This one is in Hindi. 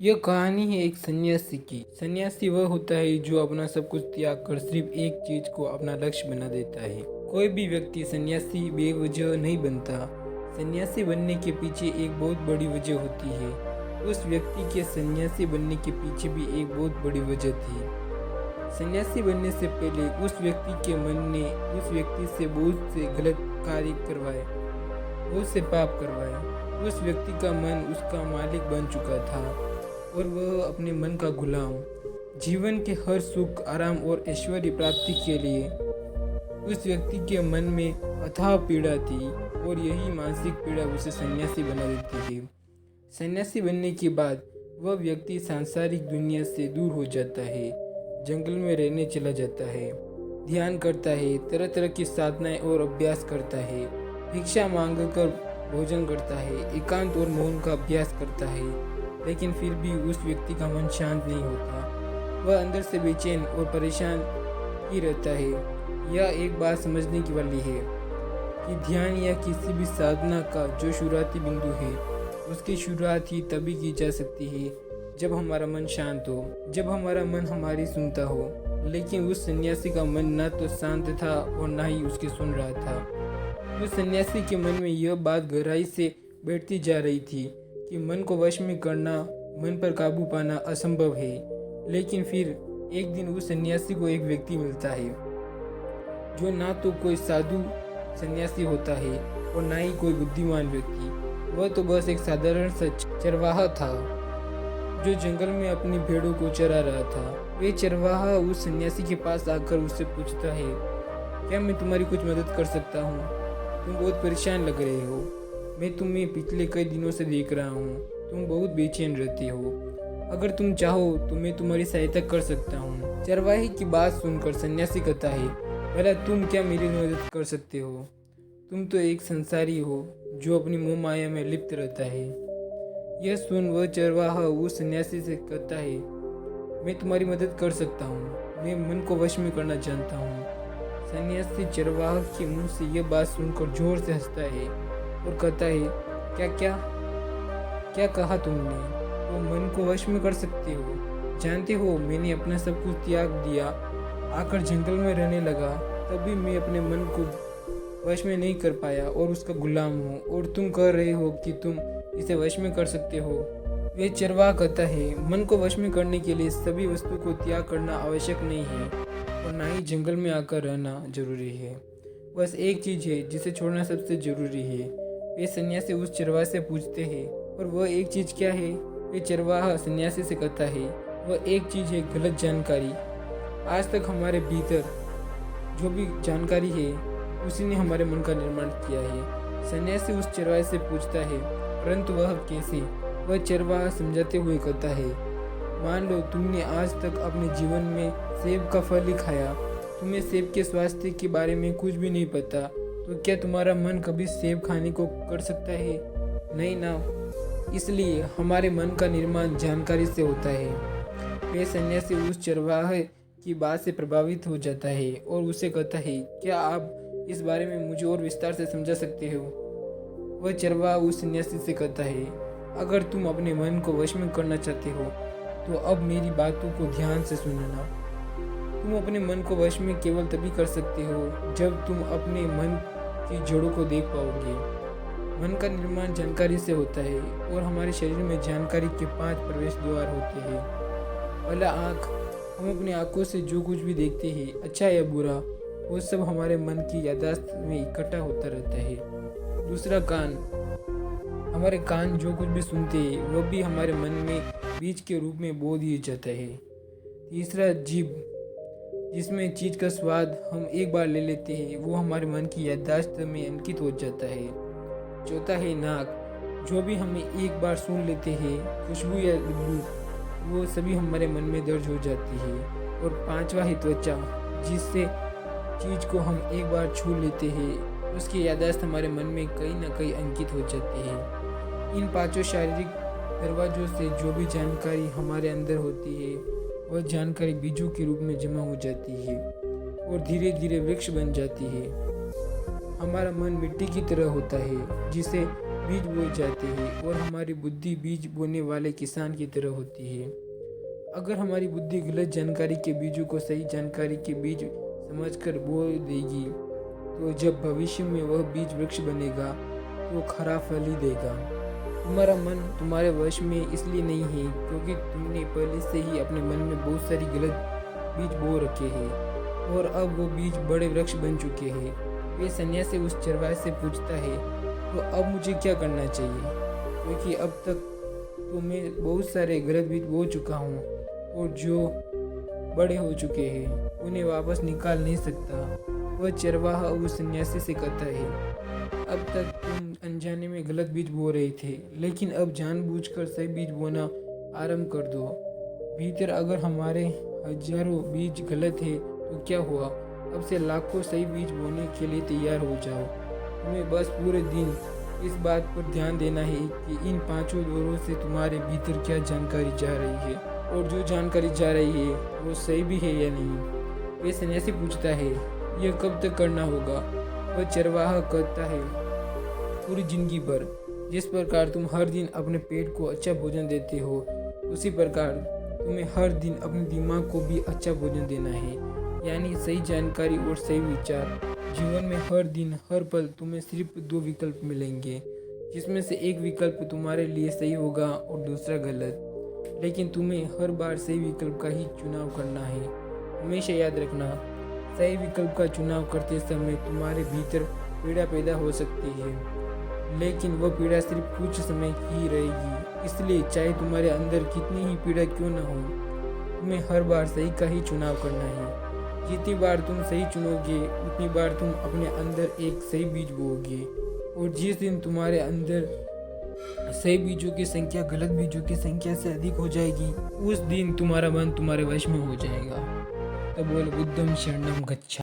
यह कहानी है एक सन्यासी की। सन्यासी वह होता है जो अपना सब कुछ त्याग कर सिर्फ एक चीज को अपना लक्ष्य बना देता है। कोई भी व्यक्ति सन्यासी बेवजह नहीं बनता। सन्यासी बनने के पीछे एक बहुत बड़ी वजह होती है। उस व्यक्ति के सन्यासी बनने के पीछे भी एक बहुत बड़ी वजह थी। सन्यासी बनने से पहले उस व्यक्ति के मन ने उस व्यक्ति से बहुत से गलत कार्य करवाए, बहुत से पाप करवाए। उस व्यक्ति का मन उसका मालिक बन चुका था और वह अपने मन का गुलाम। जीवन के हर सुख, आराम और ऐश्वर्य प्राप्ति के लिए उस व्यक्ति के मन में अथाह पीड़ा थी और यही मानसिक पीड़ा उसे सन्यासी बना देती है। सन्यासी बनने के बाद वह व्यक्ति सांसारिक दुनिया से दूर हो जाता है, जंगल में रहने चला जाता है, ध्यान करता है, तरह तरह की साधनाएं और अभ्यास करता है, भिक्षा मांगकर भोजन करता है, एकांत और मौन का अभ्यास करता है। लेकिन फिर भी उस व्यक्ति का मन शांत नहीं होता। वह अंदर से बेचैन और परेशान ही रहता है। यह एक बात समझने की वाली है कि ध्यान या किसी भी साधना का जो शुरुआती बिंदु है, उसकी शुरुआत ही तभी की जा सकती है जब हमारा मन शांत हो, जब हमारा मन हमारी सुनता हो। लेकिन उस सन्यासी का मन ना तो शांत था और ना ही उसकी सुन रहा था। उस सन्यासी के मन में यह बात गहराई से बैठती जा रही थी कि मन को वश में करना, मन पर काबू पाना असंभव है। लेकिन फिर एक दिन उस सन्यासी को एक व्यक्ति मिलता है जो ना तो कोई साधु सन्यासी होता है और ना ही कोई बुद्धिमान व्यक्ति। वह तो बस एक साधारण सा चरवाहा था जो जंगल में अपनी भेड़ों को चरा रहा था। वे चरवाहा उस सन्यासी के पास आकर उससे पूछता है, क्या मैं तुम्हारी कुछ मदद कर सकता हूँ? तुम बहुत परेशान लग रहे हो। मैं तुम्हें पिछले कई दिनों से देख रहा हूँ, तुम बहुत बेचैन रहते हो। अगर तुम चाहो तो मैं तुम्हारी सहायता कर सकता हूँ। चरवाहे की बात सुनकर सन्यासी कहता है, भला तुम क्या मेरी मदद कर सकते हो? तुम तो एक संसारी हो जो अपनी मोह माया में लिप्त रहता है। यह सुन वह चरवाहा उस सन्यासी से कहता है, मैं तुम्हारी मदद कर सकता हूँ, मैं मन को वश में करना जानता हूँ। सन्यासी चरवाहा के मुंह से यह बात सुनकर जोर से हंसता है और कहता है, क्या क्या क्या कहा तुमने? वो मन को वश में कर सकते हो? जानते हो, मैंने अपना सब कुछ त्याग दिया, आकर जंगल में रहने लगा, तभी मैं अपने मन को वश में नहीं कर पाया और उसका गुलाम हूँ। और तुम कह रहे हो कि तुम इसे वश में कर सकते हो। वे चरवाहा कहता है, मन को वश में करने के लिए सभी वस्तु को त्याग करना आवश्यक नहीं है और ना ही जंगल में आकर रहना जरूरी है। बस एक चीज़ है जिसे छोड़ना सबसे जरूरी है। वे सन्यासी उस चरवाहे से पूछते हैं, और वह एक चीज़ क्या है? वे चरवाहा सन्यासी से कहता है, वह एक चीज़ है गलत जानकारी। आज तक हमारे भीतर जो भी जानकारी है उसी ने हमारे मन का निर्माण किया है। सन्यासी उस चरवाहे से पूछता है, परंतु वह कैसे? वह चरवाहा समझाते हुए कहता है, मान लो तुमने आज तक अपने जीवन में सेब का फल ही खाया, तुम्हें सेब के स्वास्थ्य के बारे में कुछ भी नहीं पता, तो क्या तुम्हारा मन कभी सेब खाने को कर सकता है? नहीं ना। इसलिए हमारे मन का निर्माण जानकारी से होता है। वे सन्यासी उस चरवाहे की बात से प्रभावित हो जाता है और उसे कहता है, क्या आप इस बारे में मुझे और विस्तार से समझा सकते हो? वह चरवाहा उस सन्यासी से कहता है, अगर तुम अपने मन को वश में करना चाहते हो तो अब मेरी बातों को ध्यान से सुनना। तुम अपने मन को वश में केवल तभी कर सकते हो जब तुम अपने मन की जड़ों को देख पाओगे। मन का निर्माण जानकारी से होता है और हमारे शरीर में जानकारी के 5 प्रवेश द्वार होते हैं। पहला आँख, हम अपनी आँखों से जो कुछ भी देखते हैं, अच्छा या बुरा, वो सब हमारे मन की याददाश्त में इकट्ठा होता रहता है। दूसरा कान, हमारे कान जो कुछ भी सुनते हैं वह भी हमारे मन में बीज के रूप में बो दिया जाता है। तीसरा जीभ, जिसमें चीज़ का स्वाद हम एक बार ले लेते हैं, वो हमारे मन की याददाश्त में अंकित हो जाता है। चौथा है नाक, जो भी हमें एक बार सुन लेते हैं, खुशबू या बदबू, वो सभी हमारे मन में दर्ज हो जाती है। और पांचवा है त्वचा, जिससे चीज़ को हम एक बार छू लेते हैं, उसकी याददाश्त हमारे मन में कहीं ना कहीं अंकित हो जाती है। इन 5 शारीरिक दरवाजों से जो भी जानकारी हमारे अंदर होती है, वह जानकारी बीजों के रूप में जमा हो जाती है और धीरे धीरे वृक्ष बन जाती है। हमारा मन मिट्टी की तरह होता है जिसे बीज बोए जाते हैं और हमारी बुद्धि बीज बोने वाले किसान की तरह होती है। अगर हमारी बुद्धि गलत जानकारी के बीजों को सही जानकारी के बीज समझकर बो देगी तो जब भविष्य में वह बीज वृक्ष बनेगा तो खरा फल ही देगा। तुम्हारा मन तुम्हारे वश में इसलिए नहीं है क्योंकि तुमने पहले से ही अपने मन में बहुत सारी गलत बीज बो रखे हैं और अब वो बीज बड़े वृक्ष बन चुके हैं। वे सन्यासी उस चरवाहे से पूछता है, तो अब मुझे क्या करना चाहिए, क्योंकि अब तक तो मैं बहुत सारे गलत बीज बो चुका हूँ और जो बड़े हो चुके हैं उन्हें वापस निकाल नहीं सकता। वह चरवाहा उस सन्यासी से कहता है, अब तक तुम अनजाने में गलत बीज बो रहे थे, लेकिन अब जानबूझकर सही बीज बोना आरंभ कर दो। भीतर अगर हमारे हजारों बीज गलत है तो क्या हुआ, अब से लाखों सही बीज बोने के लिए तैयार हो जाओ। तुम्हें बस पूरे दिन इस बात पर ध्यान देना है कि इन 5 दौरों से तुम्हारे भीतर क्या जानकारी जा रही है और जो जानकारी जा रही है वो सही भी है या नहीं। वे सन्यासी पूछता है, यह कब तक करना होगा। वह चरवाहा कहता है, पूरी जिंदगी भर। जिस प्रकार तुम हर दिन अपने पेट को अच्छा भोजन देते हो उसी प्रकार तुम्हें हर दिन अपने दिमाग को भी अच्छा भोजन देना है, यानी सही जानकारी और सही विचार। जीवन में हर दिन हर पल तुम्हें सिर्फ 2 विकल्प मिलेंगे, जिसमें से एक विकल्प तुम्हारे लिए सही होगा और दूसरा गलत, लेकिन तुम्हें हर बार सही विकल्प का ही चुनाव करना है। हमेशा याद रखना, सही विकल्प का चुनाव करते समय तुम्हारे भीतर पीड़ा पैदा हो सकती है, लेकिन वह पीड़ा सिर्फ कुछ समय ही रहेगी। इसलिए चाहे तुम्हारे अंदर कितनी ही पीड़ा क्यों न हो, तुम्हें हर बार सही का ही चुनाव करना है। जितनी बार तुम सही चुनोगे उतनी बार तुम अपने अंदर एक सही बीज बोओगे, और जिस दिन तुम्हारे अंदर सही बीजों की संख्या गलत बीजों की संख्या से अधिक हो जाएगी, उस दिन तुम्हारा मन तुम्हारे वश में हो जाएगा। तब बोल बुद्धम शरणम गच्छामि।